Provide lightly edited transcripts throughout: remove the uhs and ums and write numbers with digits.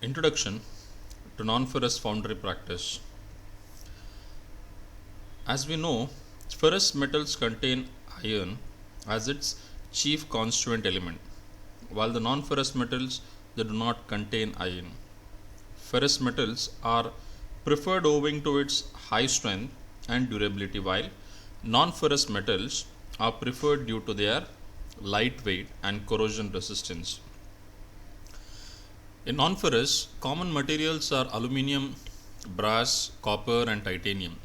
Introduction to non-ferrous foundry practice. As we know, ferrous metals contain iron as its chief constituent element, while the non-ferrous metals they do not contain iron. Ferrous metals are preferred owing to its high strength and durability, while non-ferrous metals are preferred due to their lightweight and corrosion resistance. In non-ferrous, common materials are aluminium, brass, copper, and titanium.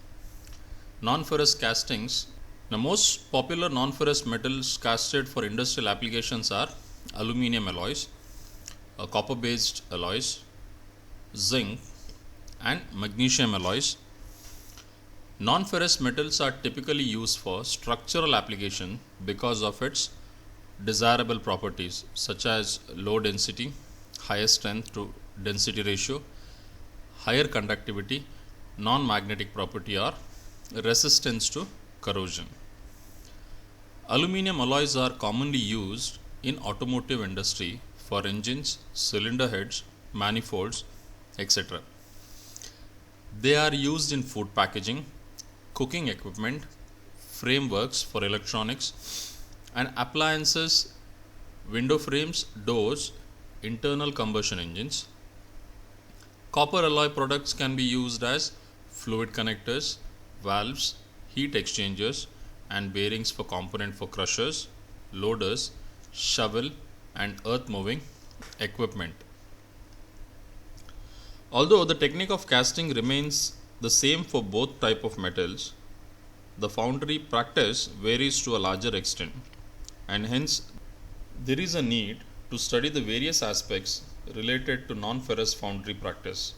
Non-ferrous castings. The most popular non-ferrous metals casted for industrial applications are aluminium alloys, copper-based alloys, zinc, and magnesium alloys. Non-ferrous metals are typically used for structural application because of its desirable properties such as low density, higher strength to density ratio, higher conductivity, non-magnetic property, or resistance to corrosion. Aluminium alloys are commonly used in automotive industry for engines, cylinder heads, manifolds, etc. They are used in food packaging, cooking equipment, frameworks for electronics, and appliances, window frames, doors, internal combustion engines. Copper alloy products can be used as fluid connectors, valves, heat exchangers, and bearings for component for crushers, loaders, shovel, and earth moving equipment. Although the technique of casting remains the same for both type of metals, the foundry practice varies to a larger extent, and hence there is a need to study the various aspects related to non-ferrous foundry practice.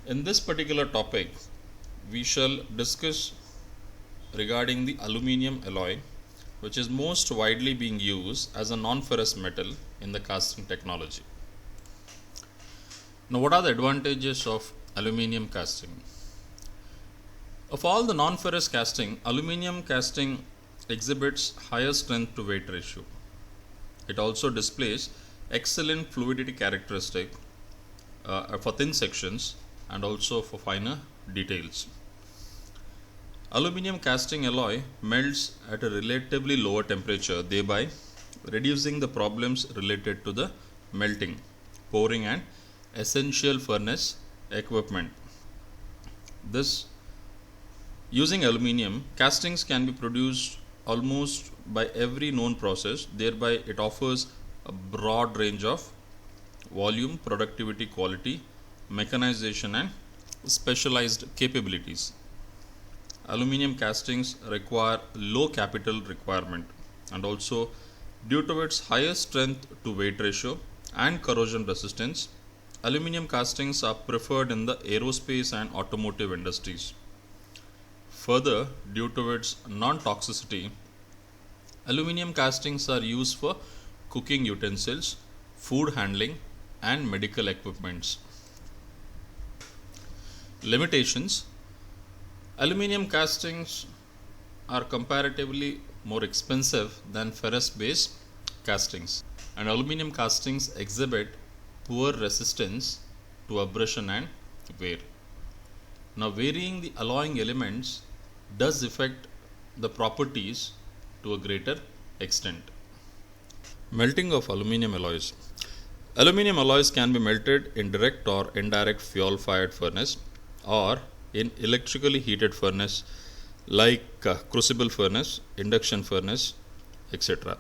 In this particular topic, we shall discuss regarding the aluminium alloy, which is most widely being used as a non-ferrous metal in the casting technology. Now, what are the advantages of aluminium casting? Of all the non-ferrous casting, aluminium casting exhibits higher strength to weight ratio. It also displays excellent fluidity characteristic for thin sections and also for finer details. Aluminium casting alloy melts at a relatively lower temperature, thereby reducing the problems related to the melting, pouring, and essential furnace equipment. This using aluminium, castings can be produced almost by every known process, thereby it offers a broad range of volume, productivity, quality, mechanization, and specialized capabilities. Aluminium castings require low capital requirement, and also due to its higher strength to weight ratio and corrosion resistance, aluminium castings are preferred in the aerospace and automotive industries. Further, due to its non-toxicity, aluminium castings are used for cooking utensils, food handling, and medical equipments. Limitations. Aluminium castings are comparatively more expensive than ferrous-based castings, and aluminium castings exhibit poor resistance to abrasion and wear. Now, varying the alloying elements does affect the properties to a greater extent. Melting of aluminium alloys. Aluminium alloys can be melted in direct or indirect fuel fired furnace or in electrically heated furnace like crucible furnace, induction furnace, etc.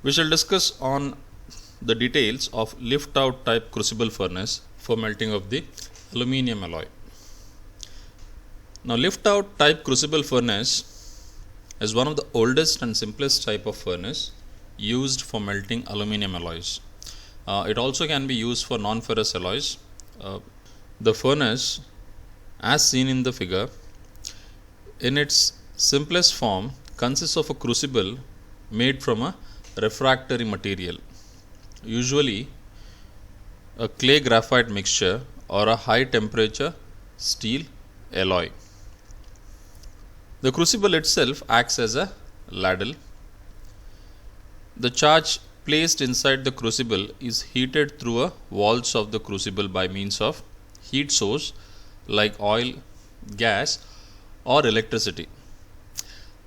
We shall discuss on the details of lift out type crucible furnace for melting of the aluminium alloy. Now, lift out type crucible furnace is one of the oldest and simplest type of furnace used for melting aluminium alloys. It also can be used for non-ferrous alloys. The furnace, as seen in the figure, in its simplest form consists of a crucible made from a refractory material, usually a clay graphite mixture or a high temperature steel alloy. The crucible itself acts as a ladle. The charge placed inside the crucible is heated through a walls of the crucible by means of heat source like oil, gas, or electricity.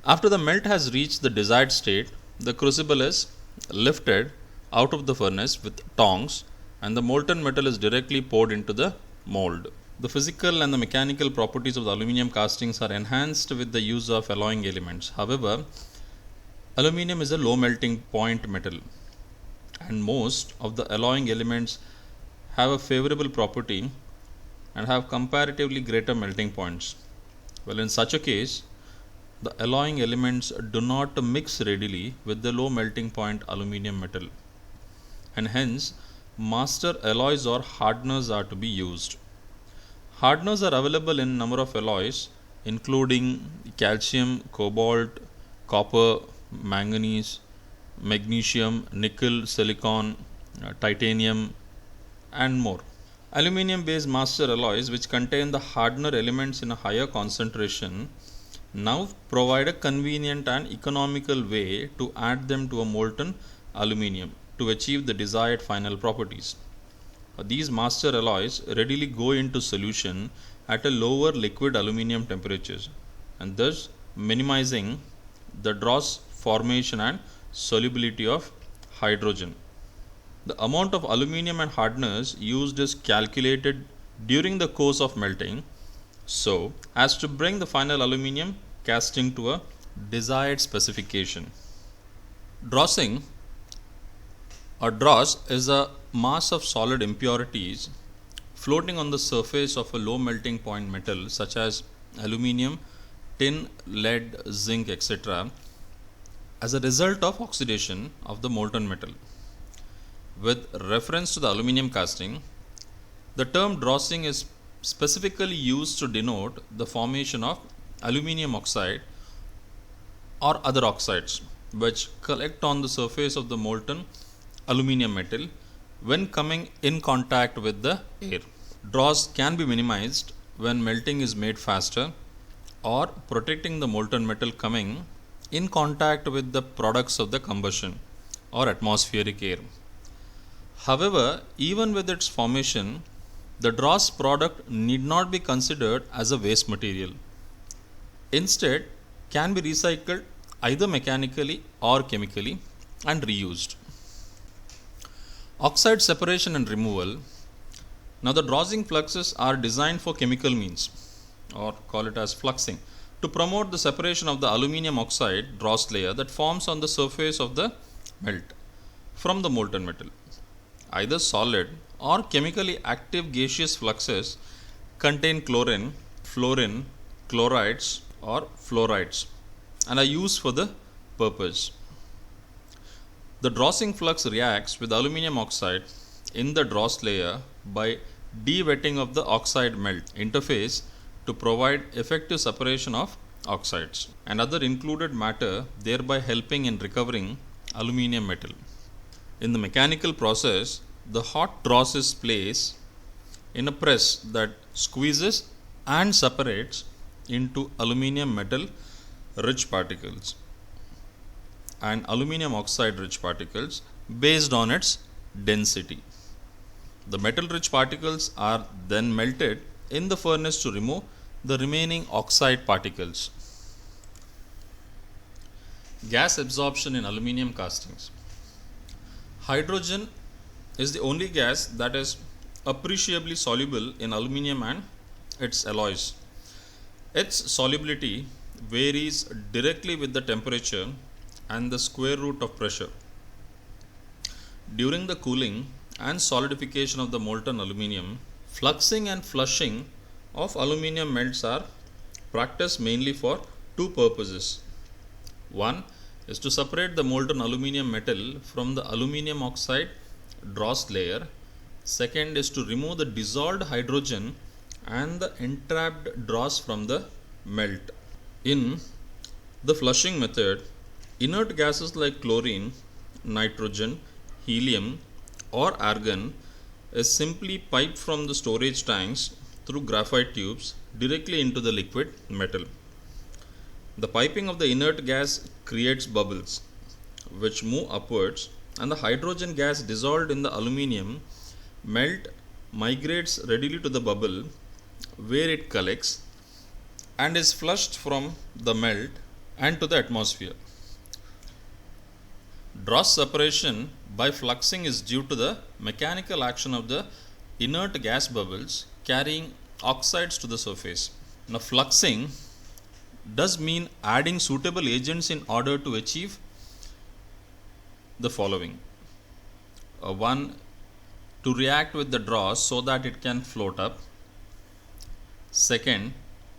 After the melt has reached the desired state, the crucible is lifted out of the furnace with tongs and the molten metal is directly poured into the mold. The physical and the mechanical properties of the aluminium castings are enhanced with the use of alloying elements. However, aluminium is a low melting point metal, and most of the alloying elements have a favorable property and have comparatively greater melting points. Well, in such a case, the alloying elements do not mix readily with the low melting point aluminium metal, and hence master alloys or hardeners are to be used. Hardeners are available in number of alloys including calcium, cobalt, copper, manganese, magnesium, nickel, silicon, titanium, and more. Aluminium based master alloys, which contain the hardener elements in a higher concentration, now provide a convenient and economical way to add them to a molten aluminium to achieve the desired final properties. These master alloys readily go into solution at a lower liquid aluminium temperatures, and thus minimizing the dross formation and solubility of hydrogen. The amount of aluminium and hardeners used is calculated during the course of melting so as to bring the final aluminium casting to a desired specification. Drossing or dross is a mass of solid impurities floating on the surface of a low melting point metal such as aluminium, tin, lead, zinc, etc. as a result of oxidation of the molten metal. With reference to the aluminium casting, the term drossing is specifically used to denote the formation of aluminium oxide or other oxides which collect on the surface of the molten aluminium metal when coming in contact with the air. Dross can be minimized when melting is made faster or protecting the molten metal coming in contact with the products of the combustion or atmospheric air. However, even with its formation, the dross product need not be considered as a waste material. Instead, can be recycled either mechanically or chemically and reused. Oxide separation and removal. Now, the drossing fluxes are designed for chemical means, or call it as fluxing, to promote the separation of the aluminium oxide dross layer that forms on the surface of the melt from the molten metal. Either solid or chemically active gaseous fluxes contain chlorine, fluorine, chlorides, or fluorides and are used for the purpose. The drossing flux reacts with aluminium oxide in the dross layer by de-wetting of the oxide melt interface to provide effective separation of oxides and other included matter, thereby helping in recovering aluminium metal. In the mechanical process, the hot dross is placed in a press that squeezes and separates into aluminium metal rich particles and aluminium oxide rich particles based on its density. The metal rich particles are then melted in the furnace to remove the remaining oxide particles. Gas absorption in aluminium castings. Hydrogen is the only gas that is appreciably soluble in aluminium and its alloys. Its solubility varies directly with the temperature and the square root of pressure. During the cooling and solidification of the molten aluminium, fluxing and flushing of aluminium melts are practiced mainly for two purposes. One is to separate the molten aluminium metal from the aluminium oxide dross layer. Second is to remove the dissolved hydrogen and the entrapped dross from the melt. In the flushing method, inert gases like chlorine, nitrogen, helium, or argon is simply piped from the storage tanks through graphite tubes directly into the liquid metal. The piping of the inert gas creates bubbles which move upwards and the hydrogen gas dissolved in the aluminium migrates readily to the bubble where it collects and is flushed from the melt and to the atmosphere. Dross separation by fluxing is due to the mechanical action of the inert gas bubbles carrying oxides to the surface. Now, fluxing does mean adding suitable agents in order to achieve the following. One, to react with the dross so that it can float up. Second,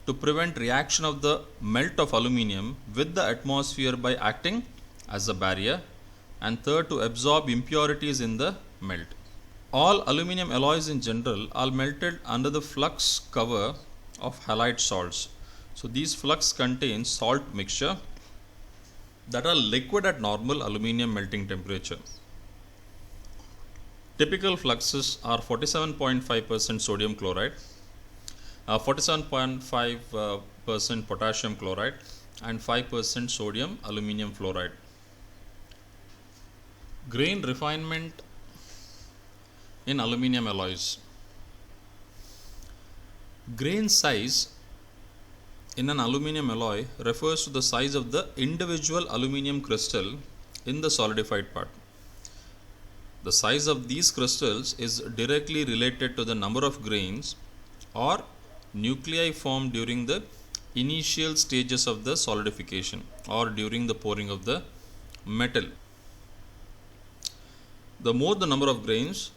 to prevent reaction of the melt of aluminium with the atmosphere by acting as a barrier. And third, to absorb impurities in the melt. All aluminium alloys in general are melted under the flux cover of halide salts. So these flux contain salt mixture that are liquid at normal aluminium melting temperature. Typical fluxes are 47.5% sodium chloride, 47.5% potassium chloride, and 5% sodium aluminium fluoride. Grain refinement in aluminium alloys. Grain size in an aluminium alloy refers to the size of the individual aluminium crystal in the solidified part. The size of these crystals is directly related to the number of grains or nuclei formed during the initial stages of the solidification or during the pouring of the metal. The more the number of grains,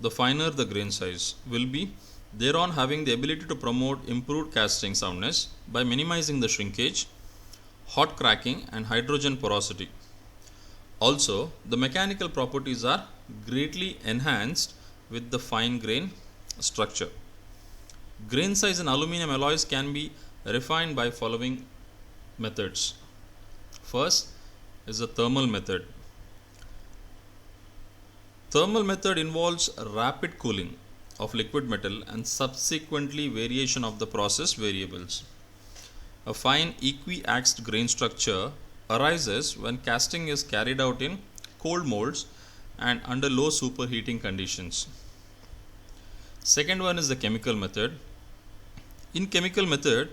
the finer the grain size will be, thereon having the ability to promote improved casting soundness by minimizing the shrinkage, hot cracking, and hydrogen porosity. Also, the mechanical properties are greatly enhanced with the fine grain structure. Grain size in aluminium alloys can be refined by following methods. First is the thermal method. Thermal method involves rapid cooling of liquid metal and subsequently variation of the process variables. A fine equiaxed grain structure arises when casting is carried out in cold molds and under low superheating conditions. Second one is the chemical method. In chemical method,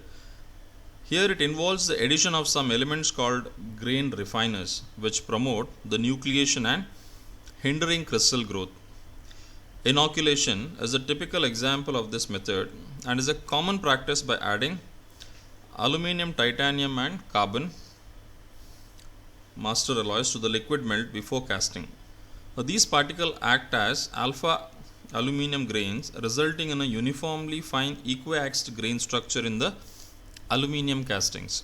here it involves the addition of some elements called grain refiners which promote the nucleation and hindering crystal growth. Inoculation is a typical example of this method and is a common practice by adding aluminium, titanium, and carbon master alloys to the liquid melt before casting. Now, these particles act as alpha aluminium grains, resulting in a uniformly fine equiaxed grain structure in the aluminium castings.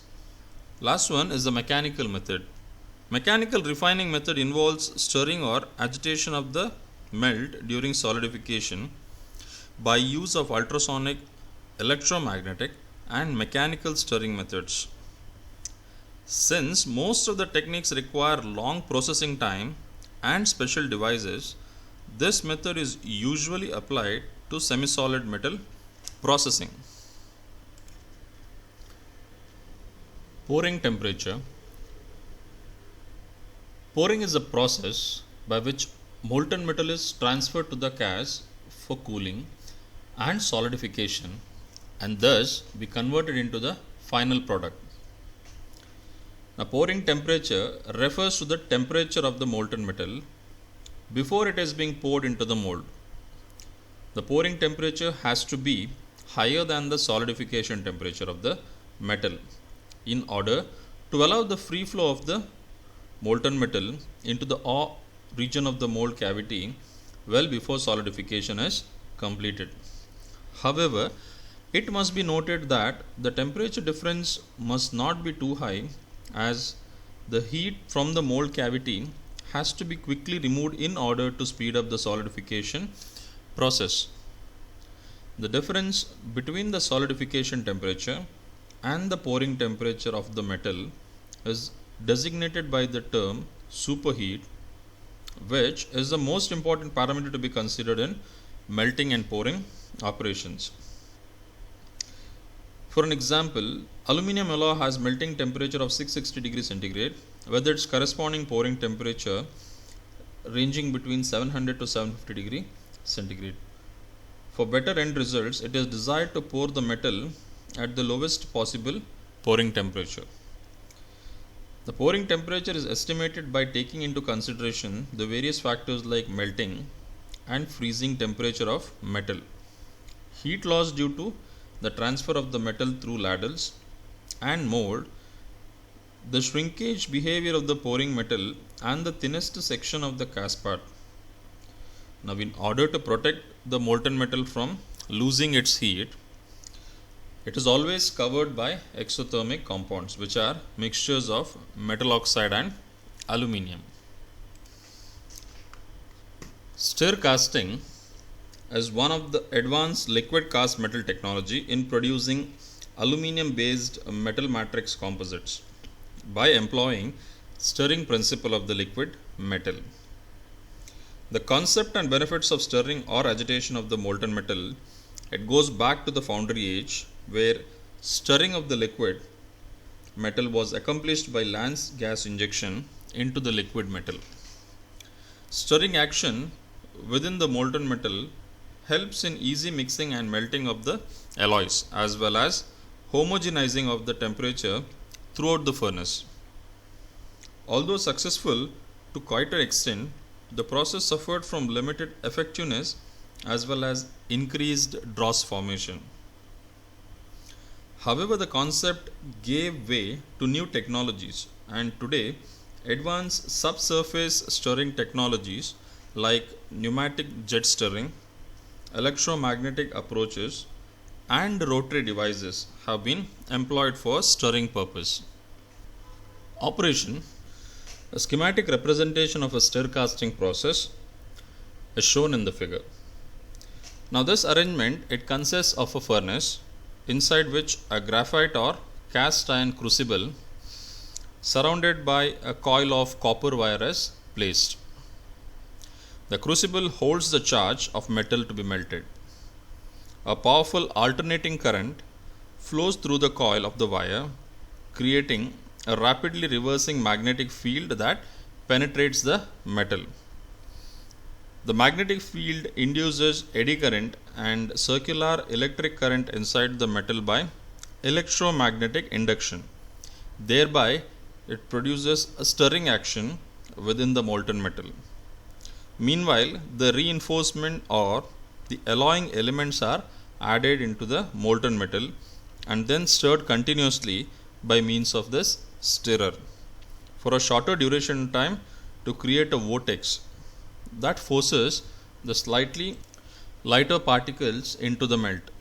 Last one is the mechanical method. Mechanical refining method involves stirring or agitation of the melt during solidification by use of ultrasonic, electromagnetic, and mechanical stirring methods. Since most of the techniques require long processing time and special devices, this method is usually applied to semi-solid metal processing. Pouring temperature. Pouring is a process by which molten metal is transferred to the cast for cooling and solidification and thus be converted into the final product. Now, pouring temperature refers to the temperature of the molten metal before it is being poured into the mold. The pouring temperature has to be higher than the solidification temperature of the metal in order to allow the free flow of the molten metal into the ore region of the mold cavity well before solidification is completed. However, it must be noted that the temperature difference must not be too high, as the heat from the mold cavity has to be quickly removed in order to speed up the solidification process. The difference between the solidification temperature and the pouring temperature of the metal is designated by the term superheat, which is the most important parameter to be considered in melting and pouring operations. For an example, aluminium alloy has melting temperature of 660 degrees centigrade, whether its corresponding pouring temperature ranging between 700 to 750 degree centigrade. For better end results, it is desired to pour the metal at the lowest possible pouring temperature. The pouring temperature is estimated by taking into consideration the various factors like melting and freezing temperature of metal, heat loss due to the transfer of the metal through ladles and mold, the shrinkage behavior of the pouring metal, and the thinnest section of the cast part. Now, in order to protect the molten metal from losing its heat, it is always covered by exothermic compounds, which are mixtures of metal oxide and aluminium. Stir casting is one of the advanced liquid cast metal technology in producing aluminium based metal matrix composites by employing stirring principle of the liquid metal. The concept and benefits of stirring or agitation of the molten metal, it goes back to the foundry age, where stirring of the liquid metal was accomplished by Lance gas injection into the liquid metal. Stirring action within the molten metal helps in easy mixing and melting of the alloys, as well as homogenizing of the temperature throughout the furnace. Although successful to quite an extent, the process suffered from limited effectiveness as well as increased dross formation. However, the concept gave way to new technologies, and today advanced subsurface stirring technologies like pneumatic jet stirring, electromagnetic approaches, and rotary devices have been employed for stirring purpose. Operation. A schematic representation of a stir casting process is shown in the figure. Now, this arrangement, it consists of a furnace inside which a graphite or cast iron crucible surrounded by a coil of copper wire is placed. The crucible holds the charge of metal to be melted. A powerful alternating current flows through the coil of the wire, creating a rapidly reversing magnetic field that penetrates the metal. The magnetic field induces eddy current and circular electric current inside the metal by electromagnetic induction. Thereby, it produces a stirring action within the molten metal. Meanwhile, the reinforcement or the alloying elements are added into the molten metal and then stirred continuously by means of this stirrer for a shorter duration time to create a vortex that forces the slightly lighter particles into the melt.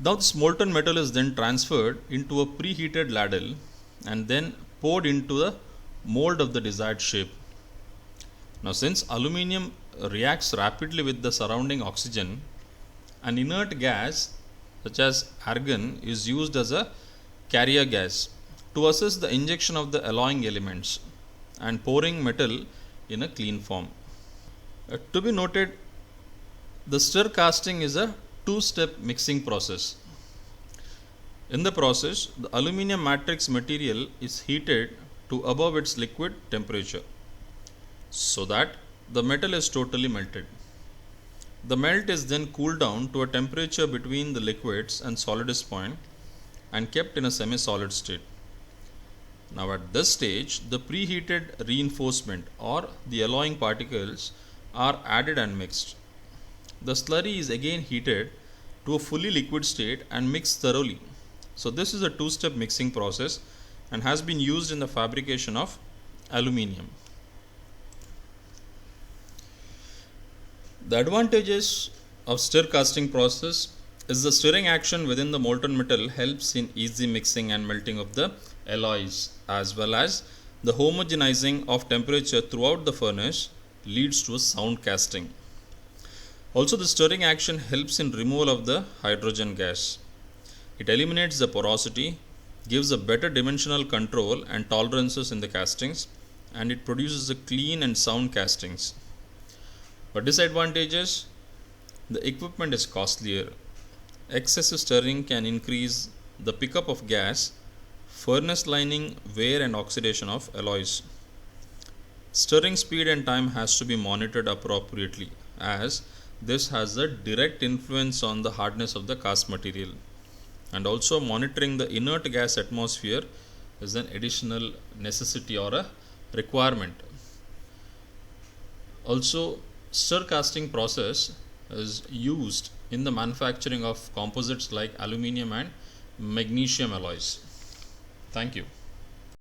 Now, this molten metal is then transferred into a preheated ladle and then poured into the mold of the desired shape. Now, since aluminium reacts rapidly with the surrounding oxygen, an inert gas such as argon is used as a carrier gas to assist the injection of the alloying elements and pouring metal in a clean form. To be noted, the stir casting is a two-step mixing process. In the process, the aluminium matrix material is heated to above its liquid temperature so that the metal is totally melted. The melt is then cooled down to a temperature between the liquids and solidus point and kept in a semi-solid state. Now, at this stage, the preheated reinforcement or the alloying particles are added and mixed. The slurry is again heated to a fully liquid state and mixed thoroughly. So, this is a two-step mixing process and has been used in the fabrication of aluminium. The advantages of stir casting process is the stirring action within the molten metal helps in easy mixing and melting of the alloys, as well as the homogenizing of temperature throughout the furnace leads to a sound casting. Also, the stirring action helps in removal of the hydrogen gas. It eliminates the porosity, gives a better dimensional control and tolerances in the castings, and it produces a clean and sound castings. But disadvantages, the equipment is costlier. Excessive stirring can increase the pickup of gas, furnace lining wear and oxidation of alloys. Stirring speed and time has to be monitored appropriately, as this has a direct influence on the hardness of the cast material. And also monitoring the inert gas atmosphere is an additional necessity or a requirement. Also, stir casting process is used in the manufacturing of composites like aluminium and magnesium alloys. Thank you.